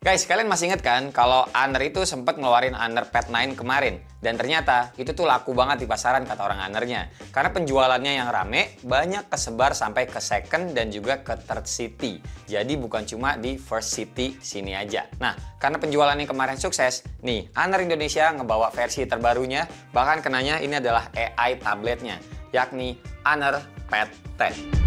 Guys, kalian masih inget kan kalau Aner itu sempat ngeluarin Aner Pad 9 kemarin? Dan ternyata itu tuh laku banget di pasaran kata orang Anernya. Karena penjualannya yang rame, banyak kesebar sampai ke second dan juga ke third city. Jadi bukan cuma di first city sini aja. Nah, karena penjualannya kemarin sukses, nih Aner Indonesia ngebawa versi terbarunya, bahkan kenanya ini adalah AI tabletnya, yakni Aner Pad 10.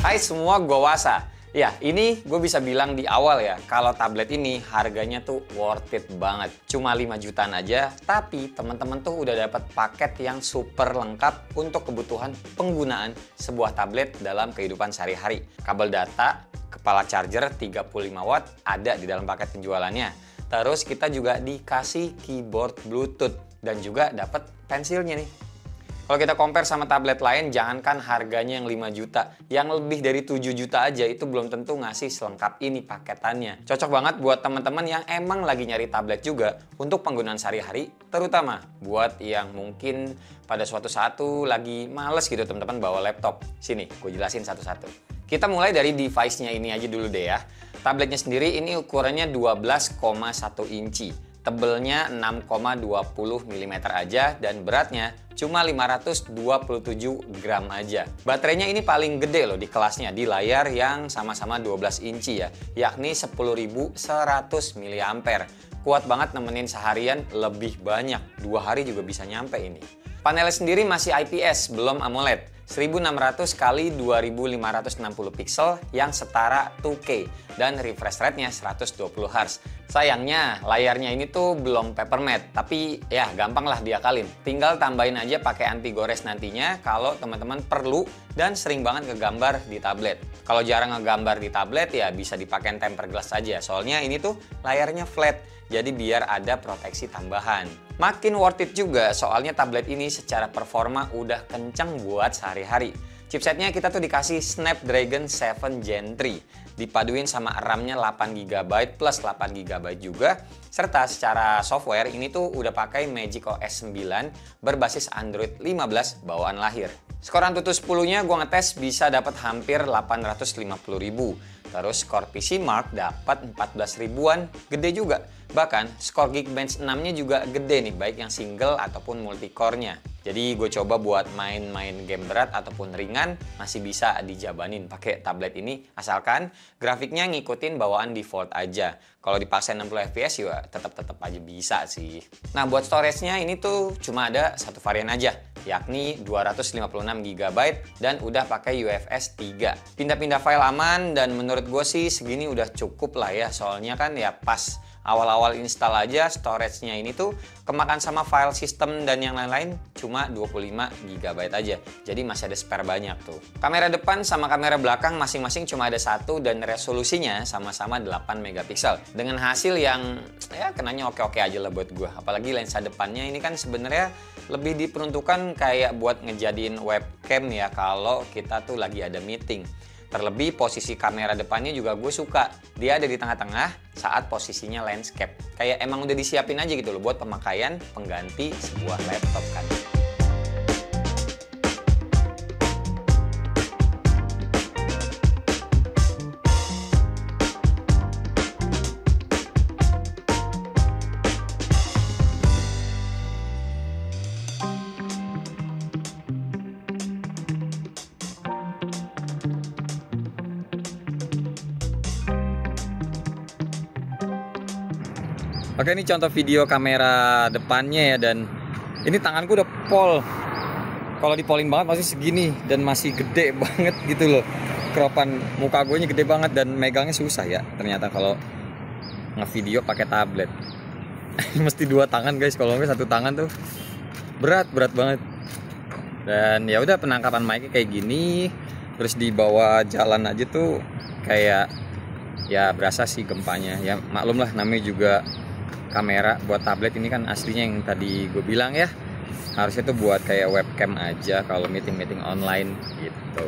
Hai semua, gue Wasa. Ya, ini gue bisa bilang di awal ya, kalau tablet ini harganya tuh worth it banget. Cuma 5 jutaan aja, tapi teman-teman tuh udah dapat paket yang super lengkap untuk kebutuhan penggunaan sebuah tablet dalam kehidupan sehari-hari. Kabel data, kepala charger 35 watt ada di dalam paket penjualannya. Terus kita juga dikasih keyboard Bluetooth dan juga dapat pensilnya nih. Kalau kita compare sama tablet lain, jangankan harganya yang 5 juta, yang lebih dari 7 juta aja itu belum tentu ngasih selengkap ini paketannya. Cocok banget buat teman-teman yang emang lagi nyari tablet juga untuk penggunaan sehari-hari, terutama buat yang mungkin pada suatu saat tuh lagi males gitu teman-teman bawa laptop. Sini, gue jelasin satu-satu. Kita mulai dari device-nya ini aja dulu deh ya. Tabletnya sendiri ini ukurannya 12,1 inci. Tebelnya 6,20 mm aja dan beratnya cuma 527 gram aja. Baterainya ini paling gede loh di kelasnya di layar yang sama-sama 12 inci ya, yakni 10.100 mAh. Kuat banget nemenin seharian lebih banyak, 2 hari juga bisa nyampe ini. Panelnya sendiri masih IPS, belum AMOLED. 1600 x 2560 pixel yang setara 2K dan refresh rate-nya 120 Hz. Sayangnya layarnya ini tuh belum paper matte, tapi ya gampang lah diakalin. Tinggal tambahin aja pakai anti gores nantinya kalau teman-teman perlu dan sering banget ngegambar di tablet. Kalau jarang ngegambar di tablet ya bisa dipakai tempered glass aja. Soalnya ini tuh layarnya flat, jadi biar ada proteksi tambahan. Makin worth it juga soalnya tablet ini secara performa udah kenceng buat sehari-hari. Chipsetnya kita tuh dikasih Snapdragon 7 Gen 3, dipaduin sama RAM-nya 8GB plus 8GB juga, serta secara software ini tuh udah pakai Magic OS 9 berbasis Android 15 bawaan lahir. Skor Antutu 10-nya gue ngetes bisa dapat hampir 850.000. Terus skor PC Mark dapat 14 ribuan, gede juga. Bahkan skor Geekbench 6-nya juga gede nih, baik yang single ataupun multicore-nya. Jadi gue coba buat main-main game berat ataupun ringan masih bisa dijabanin pakai tablet ini, asalkan grafiknya ngikutin bawaan default aja. Kalau dipaksa 60 fps ya tetap aja bisa sih. Nah buat storage-nya ini tuh cuma ada satu varian aja, yakni 256GB dan udah pakai UFS 3. Pindah-pindah file aman dan menurut gue sih segini udah cukup lah ya, soalnya kan ya pas awal-awal install aja storage-nya ini tuh kemakan sama file system dan yang lain-lain cuma 25GB aja. Jadi masih ada spare banyak tuh. Kamera depan sama kamera belakang masing-masing cuma ada satu dan resolusinya sama-sama 8 megapiksel. Dengan hasil yang ya kenanya oke-oke aja lah buat gue. Apalagi lensa depannya ini kan sebenarnya lebih diperuntukkan kayak buat ngejadiin webcam ya kalau kita tuh lagi ada meeting. Terlebih posisi kamera depannya juga gue suka. Dia ada di tengah-tengah saat posisinya landscape. Kayak emang udah disiapin aja gitu loh buat pemakaian pengganti sebuah laptop kan. Oke, ini contoh video kamera depannya ya, dan ini tanganku udah pol. Kalau dipolin banget masih segini dan masih gede banget gitu loh. Keropan muka gue nya gede banget dan megangnya susah ya. Ternyata kalau ngevideo pakai tablet. Mesti 2 tangan guys, kalau nggak 1 tangan tuh berat banget. Dan ya udah penangkapan mic-nya kayak gini, terus dibawa jalan aja tuh kayak ya berasa sih gempanya. Ya maklum lah namanya juga kamera buat tablet ini kan aslinya yang tadi gue bilang ya, harusnya tuh buat kayak webcam aja kalau meeting online gitu.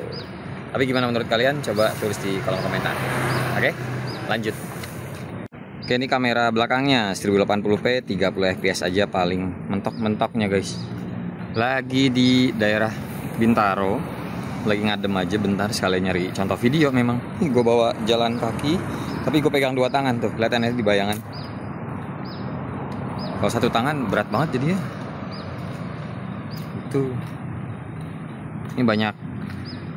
Tapi gimana menurut kalian? Coba tulis di kolom komentar. Oke, lanjut. Oke, ini kamera belakangnya 1080p 30 fps aja paling mentok-mentoknya guys. Lagi di daerah Bintaro, lagi ngadem aja bentar sekalian nyari contoh video. Memang gue bawa jalan kaki, tapi gue pegang dua tangan tuh, kelihatan ya di bayangan. Kalau satu tangan berat banget jadinya. Itu ini banyak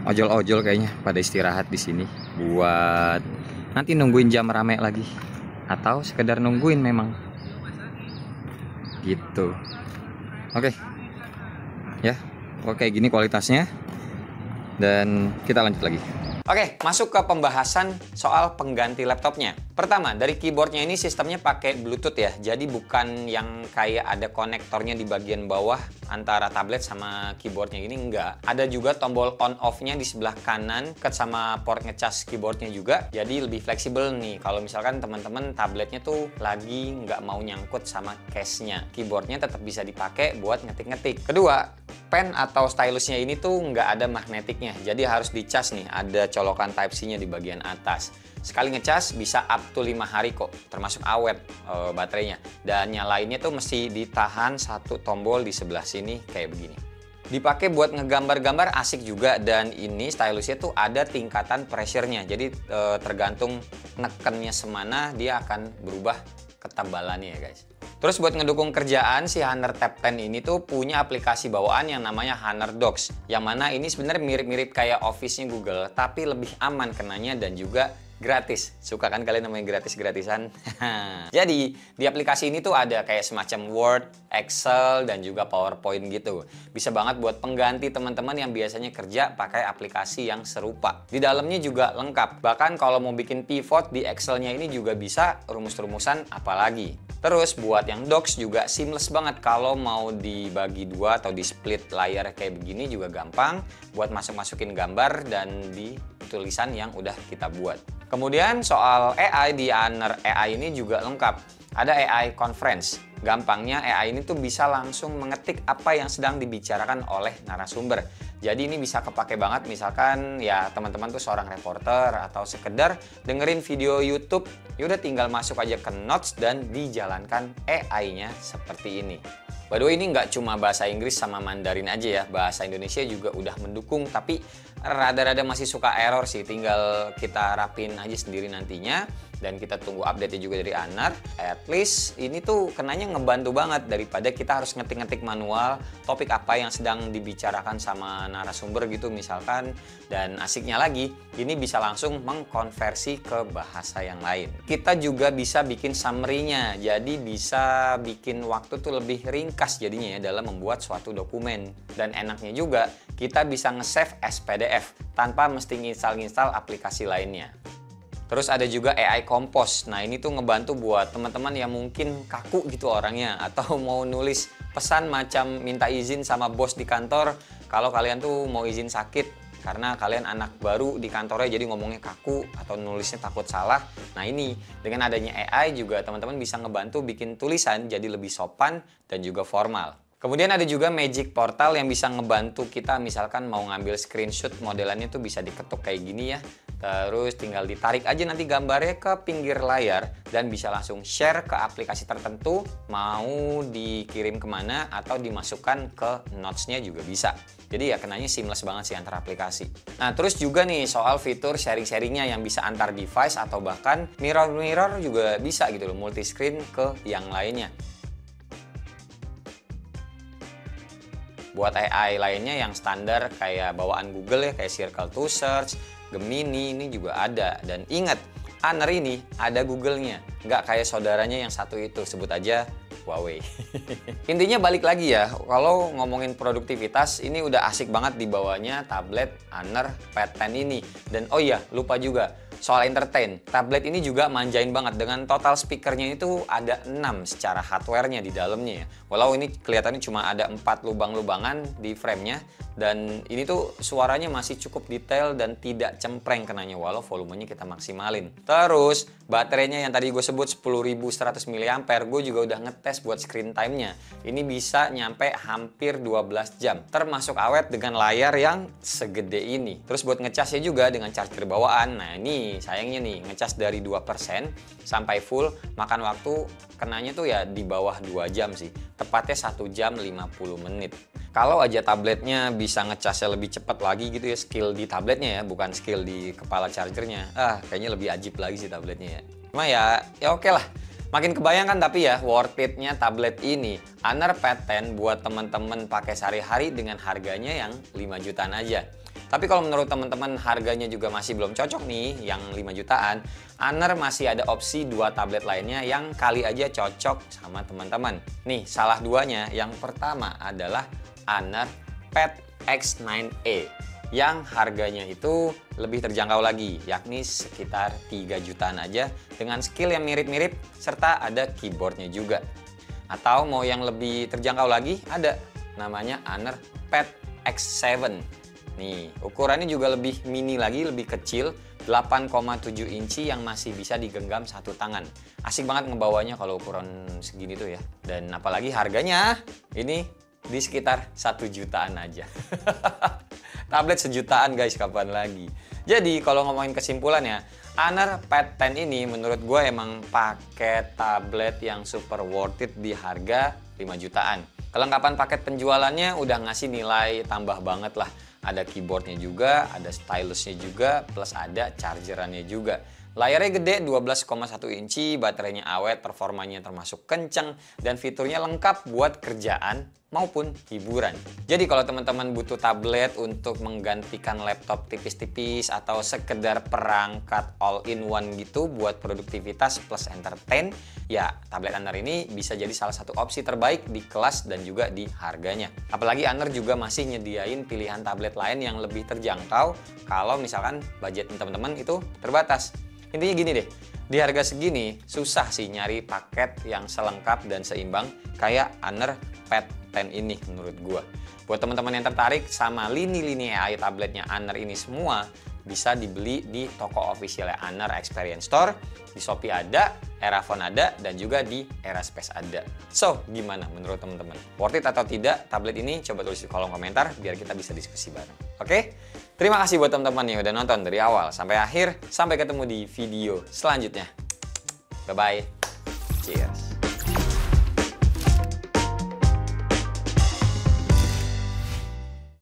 ojol-ojol kayaknya pada istirahat di sini buat nanti nungguin jam rame lagi atau sekedar nungguin memang gitu. Oke. Ya, oke gini kualitasnya. Dan kita lanjut lagi. Oke, masuk ke pembahasan soal pengganti laptopnya. Pertama, dari keyboardnya ini sistemnya pakai Bluetooth ya. Jadi bukan yang kayak ada konektornya di bagian bawah antara tablet sama keyboardnya ini, enggak. Ada juga tombol on off-nya di sebelah kanan, dekat sama port ngecas keyboardnya juga. Jadi lebih fleksibel nih. Kalau misalkan teman-teman tabletnya tuh lagi nggak mau nyangkut sama case-nya, keyboardnya tetap bisa dipakai buat ngetik-ngetik. Kedua, pen atau stylusnya ini tuh nggak ada magnetiknya. Jadi harus dicas nih, ada colokan Type-C-nya di bagian atas. Sekali ngecas bisa up to 5 hari kok, termasuk awet baterainya. Dan nyalainnya tuh mesti ditahan satu tombol di sebelah sini kayak begini. Dipakai buat ngegambar-gambar asik juga, dan ini stylusnya tuh ada tingkatan pressure-nya. Jadi tergantung nekennya semana dia akan berubah ketebalannya ya guys. Terus buat ngedukung kerjaan, si Honor Tab 10 ini tuh punya aplikasi bawaan yang namanya Honor Docs. Yang mana ini sebenarnya mirip-mirip kayak Office-nya Google, tapi lebih aman kenanya dan juga gratis. Suka kan kalian namanya gratis-gratisan? Jadi, di aplikasi ini tuh ada kayak semacam Word, Excel, dan juga PowerPoint gitu. Bisa banget buat pengganti teman-teman yang biasanya kerja pakai aplikasi yang serupa. Di dalamnya juga lengkap. Bahkan kalau mau bikin pivot di Excel-nya ini juga bisa, rumus-rumusan apalagi. Terus buat yang docs juga seamless banget, kalau mau dibagi dua atau di split layar kayak begini juga gampang buat masuk-masukin gambar dan di tulisan yang udah kita buat. Kemudian soal AI, di Honor AI ini juga lengkap. Ada AI Conference. Gampangnya AI ini tuh bisa langsung mengetik apa yang sedang dibicarakan oleh narasumber. Jadi ini bisa kepake banget misalkan ya teman-teman tuh seorang reporter atau sekedar dengerin video YouTube, yaudah tinggal masuk aja ke notes dan dijalankan AI-nya seperti ini. By the way, ini nggak cuma bahasa Inggris sama Mandarin aja ya, bahasa Indonesia juga udah mendukung, tapi rada-rada masih suka error sih, tinggal kita rapin aja sendiri nantinya. Dan kita tunggu update-nya juga dari Honor. At least ini tuh kenanya ngebantu banget daripada kita harus ngetik-ngetik manual topik apa yang sedang dibicarakan sama narasumber gitu misalkan. Dan asiknya lagi, ini bisa langsung mengkonversi ke bahasa yang lain. Kita juga bisa bikin summary-nya, jadi bisa bikin waktu tuh lebih ringkas jadinya ya dalam membuat suatu dokumen. Dan enaknya juga, kita bisa nge-save as PDF tanpa mesti nginstal-nginstal aplikasi lainnya. Terus ada juga AI Compose. Nah ini tuh ngebantu buat teman-teman yang mungkin kaku gitu orangnya, atau mau nulis pesan macam minta izin sama bos di kantor kalau kalian tuh mau izin sakit karena kalian anak baru di kantornya jadi ngomongnya kaku atau nulisnya takut salah. Nah ini dengan adanya AI juga teman-teman bisa ngebantu bikin tulisan jadi lebih sopan dan juga formal. Kemudian ada juga Magic Portal yang bisa ngebantu kita misalkan mau ngambil screenshot modelannya tuh bisa diketuk kayak gini ya. Terus tinggal ditarik aja nanti gambarnya ke pinggir layar dan bisa langsung share ke aplikasi tertentu, mau dikirim kemana atau dimasukkan ke notes-nya juga bisa. Jadi ya kenanya seamless banget sih antar aplikasi. Nah terus juga nih soal fitur sharing-sharingnya yang bisa antar device atau bahkan mirror-mirror juga bisa gitu loh, multi-screen ke yang lainnya. Buat AI lainnya yang standar kayak bawaan Google ya, kayak Circle to Search, Gemini ini juga ada. Dan ingat, Honor ini ada Google-nya, nggak kayak saudaranya yang satu itu, sebut aja Huawei. Intinya balik lagi ya, kalau ngomongin produktivitas ini udah asik banget dibawanya tablet Honor Pad 10 ini. Dan oh iya, lupa juga soal entertain. Tablet ini juga manjain banget, dengan total speakernya itu ada 6 secara hardware-nya di dalamnya ya. Walau ini kelihatannya cuma ada 4 lubang-lubangan di frame-nya, dan ini tuh suaranya masih cukup detail dan tidak cempreng kenanya walau volumenya kita maksimalin. Terus baterainya yang tadi gue sebut 10.100 mAh, gue juga udah ngetes buat screen time-nya. Ini bisa nyampe hampir 12 jam, termasuk awet dengan layar yang segede ini. Terus buat ngecasnya juga dengan charger bawaan. Nah ini nih, sayangnya nih, ngecas dari 2% sampai full makan waktu kenanya tuh ya di bawah 2 jam sih. Tepatnya 1 jam 50 menit. Kalau aja tabletnya bisa ngecasnya lebih cepat lagi gitu ya, skill di tabletnya ya, bukan skill di kepala chargernya. Kayaknya lebih ajib lagi sih tabletnya ya. Cuma ya oke lah. Makin kebayang kan tapi ya worth it-nya tablet ini. Honor Pad 10 buat teman-teman pakai sehari-hari dengan harganya yang 5 jutaan aja. Tapi kalau menurut teman-teman harganya juga masih belum cocok nih yang 5 jutaan, Honor masih ada opsi 2 tablet lainnya yang kali aja cocok sama teman-teman. Nih, salah duanya. Yang pertama adalah Honor Pad X9a yang harganya itu lebih terjangkau lagi, yakni sekitar 3 jutaan aja dengan skill yang mirip-mirip serta ada keyboardnya juga. Atau mau yang lebih terjangkau lagi, ada namanya Honor Pad X7. Nih, ukurannya juga lebih mini lagi, lebih kecil, 8,7 inci yang masih bisa digenggam satu tangan. Asik banget ngebawanya kalau ukuran segini tuh ya. Dan apalagi harganya ini di sekitar 1 jutaan aja. Tablet sejutaan guys, kapan lagi? Jadi kalau ngomongin kesimpulannya, Honor Pad 10 ini menurut gue emang paket tablet yang super worth it di harga 5 jutaan. Kelengkapan paket penjualannya udah ngasih nilai tambah banget lah. Ada keyboardnya juga, ada stylusnya juga, plus ada chargerannya juga. Layarnya gede 12,1 inci, baterainya awet, performanya termasuk kenceng, dan fiturnya lengkap buat kerjaan maupun hiburan. Jadi kalau teman-teman butuh tablet untuk menggantikan laptop tipis-tipis atau sekedar perangkat all-in-one gitu buat produktivitas plus entertain, ya tablet Honor ini bisa jadi salah satu opsi terbaik di kelas dan juga di harganya. Apalagi Honor juga masih nyediain pilihan tablet lain yang lebih terjangkau kalau misalkan budget teman-teman itu terbatas. Intinya gini deh, di harga segini susah sih nyari paket yang selengkap dan seimbang kayak Honor Pad 10 ini menurut gua. Buat teman-teman yang tertarik sama lini-lini AI tabletnya Honor ini semua, bisa dibeli di toko officialnya Honor Experience Store, di Shopee ada, Erafone ada, dan juga di Eraspace ada. So, gimana menurut teman-teman? Worth it atau tidak tablet ini? Coba tulis di kolom komentar biar kita bisa diskusi bareng. Oke? Terima kasih buat teman-teman yang udah nonton dari awal sampai akhir. Sampai ketemu di video selanjutnya. Bye-bye. Cheers.